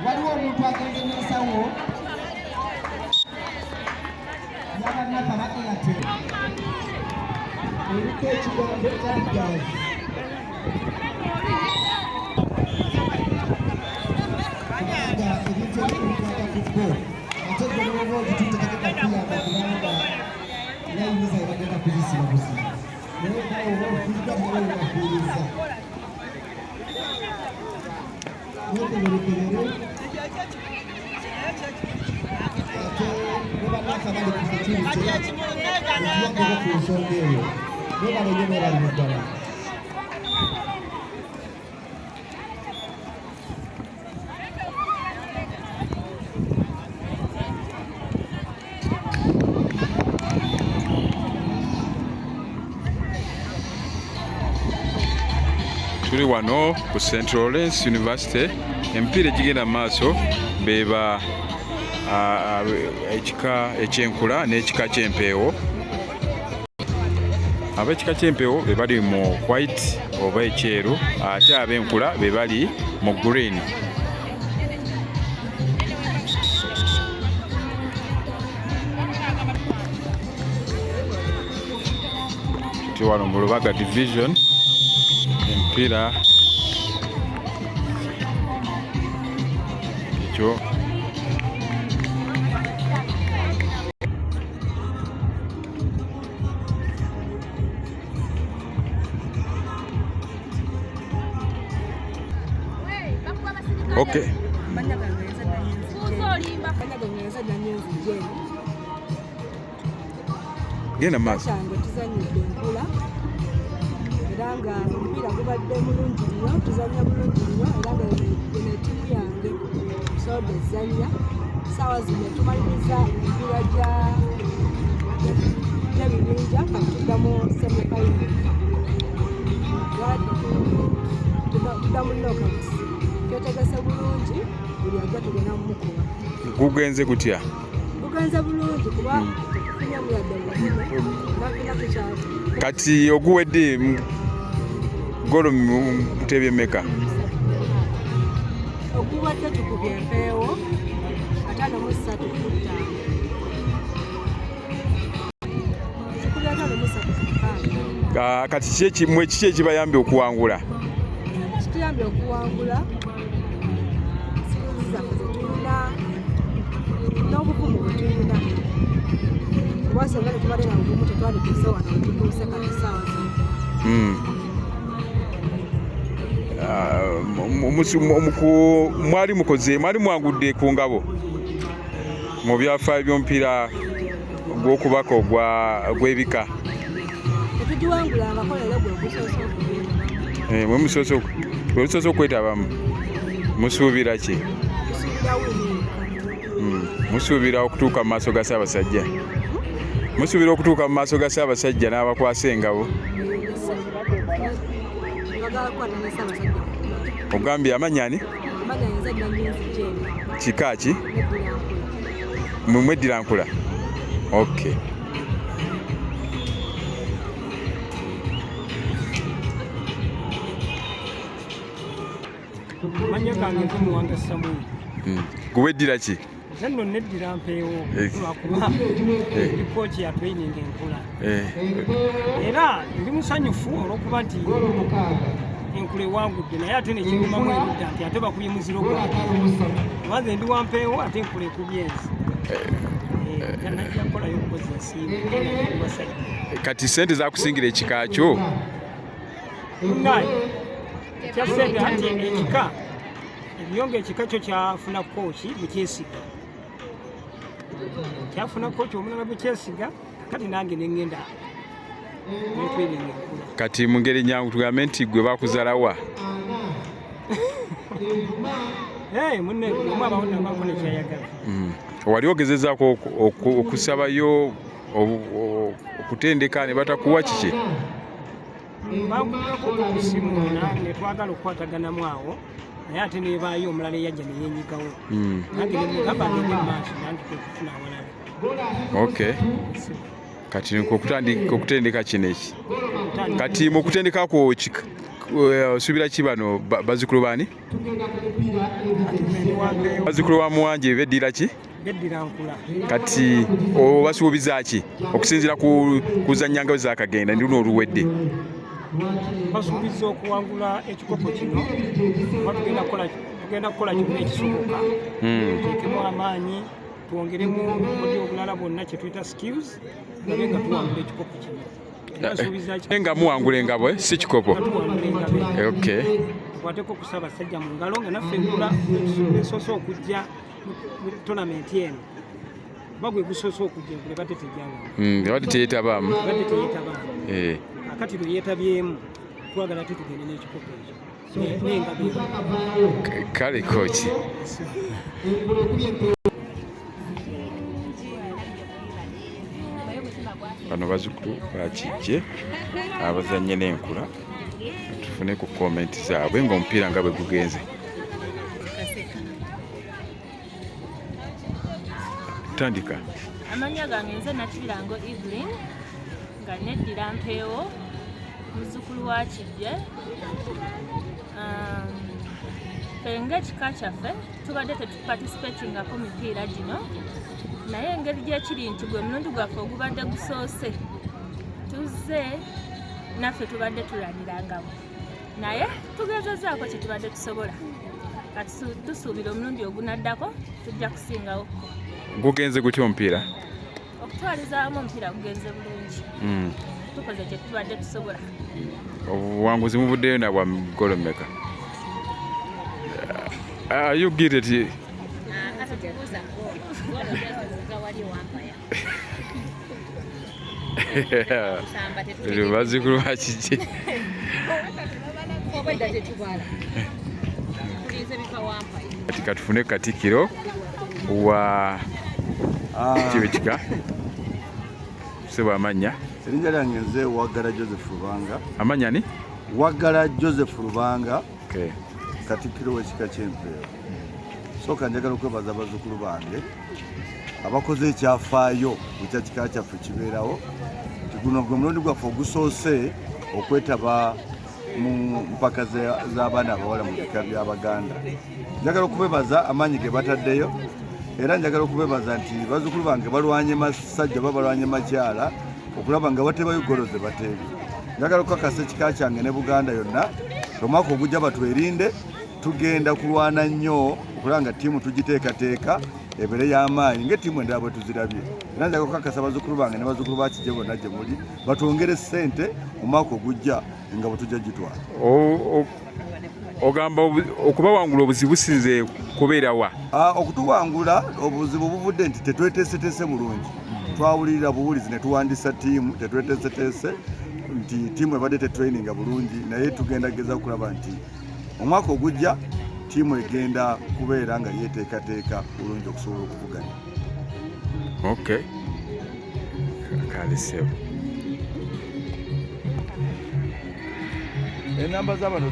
waliwo omuntu agenda n'ensawo yabanna kabaka yate eriko ekigambo kaligazi kubanga ebintu ebikulikwata ku go ate gwe n'oba ogituteekeka kuyamba kubanga nayinza ebagenda kuzisiba buzibu naye gwe oba ofiirwa nawe webafiiriza neteberekerere ate nebanaka bali ku security okuyambako ku nsonga eyo nebalenye nebali mu ddala tuli wano ku St. Lawrence University empiira egigenda mu maaso beba ekika eky'Enkula n'ekika ky'Empeewo. Ab'ekika ky'Empeewo be bali mu white oba ekyeru ate ab'Enkula be bali mu green. Tuli wano mu Lubaga division empiira ekyo okay. Genda maaso era nga omupiira gubadde mulungi nnyo tuzannya bulungi nnyo era nga eno ettiimu yange soda ezannya ssaawa zino tumaliriza emipiira gy'ebibinja nga tuddamu semifaino tuddamu knockout twetegese bulungi buli ajja tugenda mumukuba. Gugenze gutya? Gugenze bulungi kuba tufunye muyadde nafuna tukyali. Kati oguwedde golo mutebye meka? Ogw'Okubaka tukubye Mpeewo 5-3 ku 5. Kati kiki ekibayambye okuwangula? Kituyambye okuwangula skills zaffe zetulina n'obukugu bwe tulina kuba singa tetubadde na bukugu tetwandituuse wano wetutuuse kati ssaawa zino. Mwali mwangudde ku ngabo mu byafaayo by'omupiira gw'okubaka Gw'Ebika. Tetugiwangulangako leero gwe gusoose okugenda. Mwe musoose okwetabamu musuubira ki? Musuubira okutuuka mu maaso ga Ssaabasajja? Musuubira okutuuka mu maaso ga Ssaabasajja n'abakwasa engabo? Ogambye amannya ani? Kika ki? Mweddira Nkula. Okay. Manya gange nz'Omuwanga Samuel. Guweddira ki? Nno neddira Mpeewo lwakuba ndi kooki ya training Nkula. Era ndi musanyufu olw'okuba nti Nkula ewangudde naye ate nekirumamu erudda nti ate bakubye muziro gwabwe. Maze ndi wa Mpeewo ate Nkula ekubye ensi. Najja kukolayo okukoza ensimbi basajja. Kati ssente zakusingira ekika kyo? Munnaye kyasente ati ekika ebiyonga ekika kyo kyafuna kooki bwe kyesiga. Kyafuna kooki omulala bwe kyesiga kati nange ne ŋŋenda netraining Nkula. Kati mu ngeri nnyangu tugambe nti gwe bakuzaalawa? munne omwe abawona bako nekyayagala. Wali ogezezaako okusabayo okutendeka ne batakuwa kiki? Bankubirako okusimuuna ne twagala okukwataganamu awo naye ate nebaayo omulala eyajja neyenyigawo nange nemugamba agende mumaaso nange kwekufuna awalala. Okay. Kati okutendeka kino eki kati mu kutendekako osuubira ki bano bazzukulu baani? Bazzukulu ba muwanje beddira ki? Beddira Nkula. Kati obasuubiza ki okusinziira ku luzannya nga zakagenda ndi luno oluwedde? Basuubiza okuwangula ekikopo kino tugenda kukola kyonna ekisoboka tuteekemu amaanyi twongeremu obudde obulala bwonna kye tuyita skills naye nga tuwangula ekikopo kino. Nga muwangula engabo si kikopo? Okay. Tukwateko okusaba basajja mu ngalo nga naffe Nkula esoose okujja mu tonamenti eno bagwe gusoose okujja Nkula badde tejjanga. Badde teyetabaamu. Badde teyetabaamu. Akati lwe yeetabyemu twagala tugende n'ekikopo ekyo n'engabo. Kale kooki. Bano bazzukulu ba Kijje abazannye n'Enkula tufune ku komenti zaabwe ng'omupiira nga bwe gugenze. Tandika. Amanya gange nze Nakirango Evelyn nga neddira Mpeewo muzzukulu wa Kijje. Fenga ekika kyaffe tubadde tetuparticipatingako mipiira gino naye engeri gyekiri nti gwe mulundi gwaffe ogubadde gusoose tuzze naffe tubadde tulanirangawo naye tugezezaako kye tubadde tusobola kati tusuubira omulundi ogunaddako tujja kusingawokko. Gugenze gutya omupiira? Okutwaliza wamu omupiira gugenze bulungi. Tukoze kye tubadde tusobola. Obuwanguzi muvuddeyo na bwa golo mmeka? You get it. Bazzukulu ba Kijje. Kati tufune Katikkiro wa Ekika. Sebo amanya? Erinnya lyange nze Waggala Joseph Lubanga. Amanya ni? Waggala Joseph Lubanga. Okay. Katikkiro w'ekika ky'Empeewo. Sooka njagala okwebaza abazzukulu bange abakoze ekyafaayo ekya kika kyaffe kibeerawo. Guno gwe mulundi gwaffe ogusoose okwetaba mu mpaka z'abaana abawala mu bika by'Abaganda. Njagala okubebaza amaanyi ge bataddeyo era njagala okubebaza nti bazzukulu bange balwanye masajja oba balwanye makyala okulaba nga batebayo goloze bateebi. Njagala okukakasa ekika kyange ne Buganda yonna omwaka ogujja batwerinde tugenda kulwana nnyo okulaba nga ttiimu tugiteekateeka ebere y'amaanyi ng'ettiimu endala bwe tuzirabye. Era njagala okukakasa bazzukulu bange ne bazzukulu ba Kijje bonna gye muli batwongere ssente omwaka ogujja nga bwe tujja gitwala. Ogamba okubawangula obuzibu businze kubeera wa? Okutuwangula obuzibu buvudde nti tetweteeseteese bulungi. Twawulirira buwulizi ne tuwandiisa ttiimu tetweteeseteese nti ttiimu ebadde tetraininga bulungi naye tugenda kugeza okulaba nti omwaka ogujja ttiimu egenda kubeera nga yeeteekateeka bulungi okusobola okuvuganya. Okay. Kalisebo. Enamba z'abano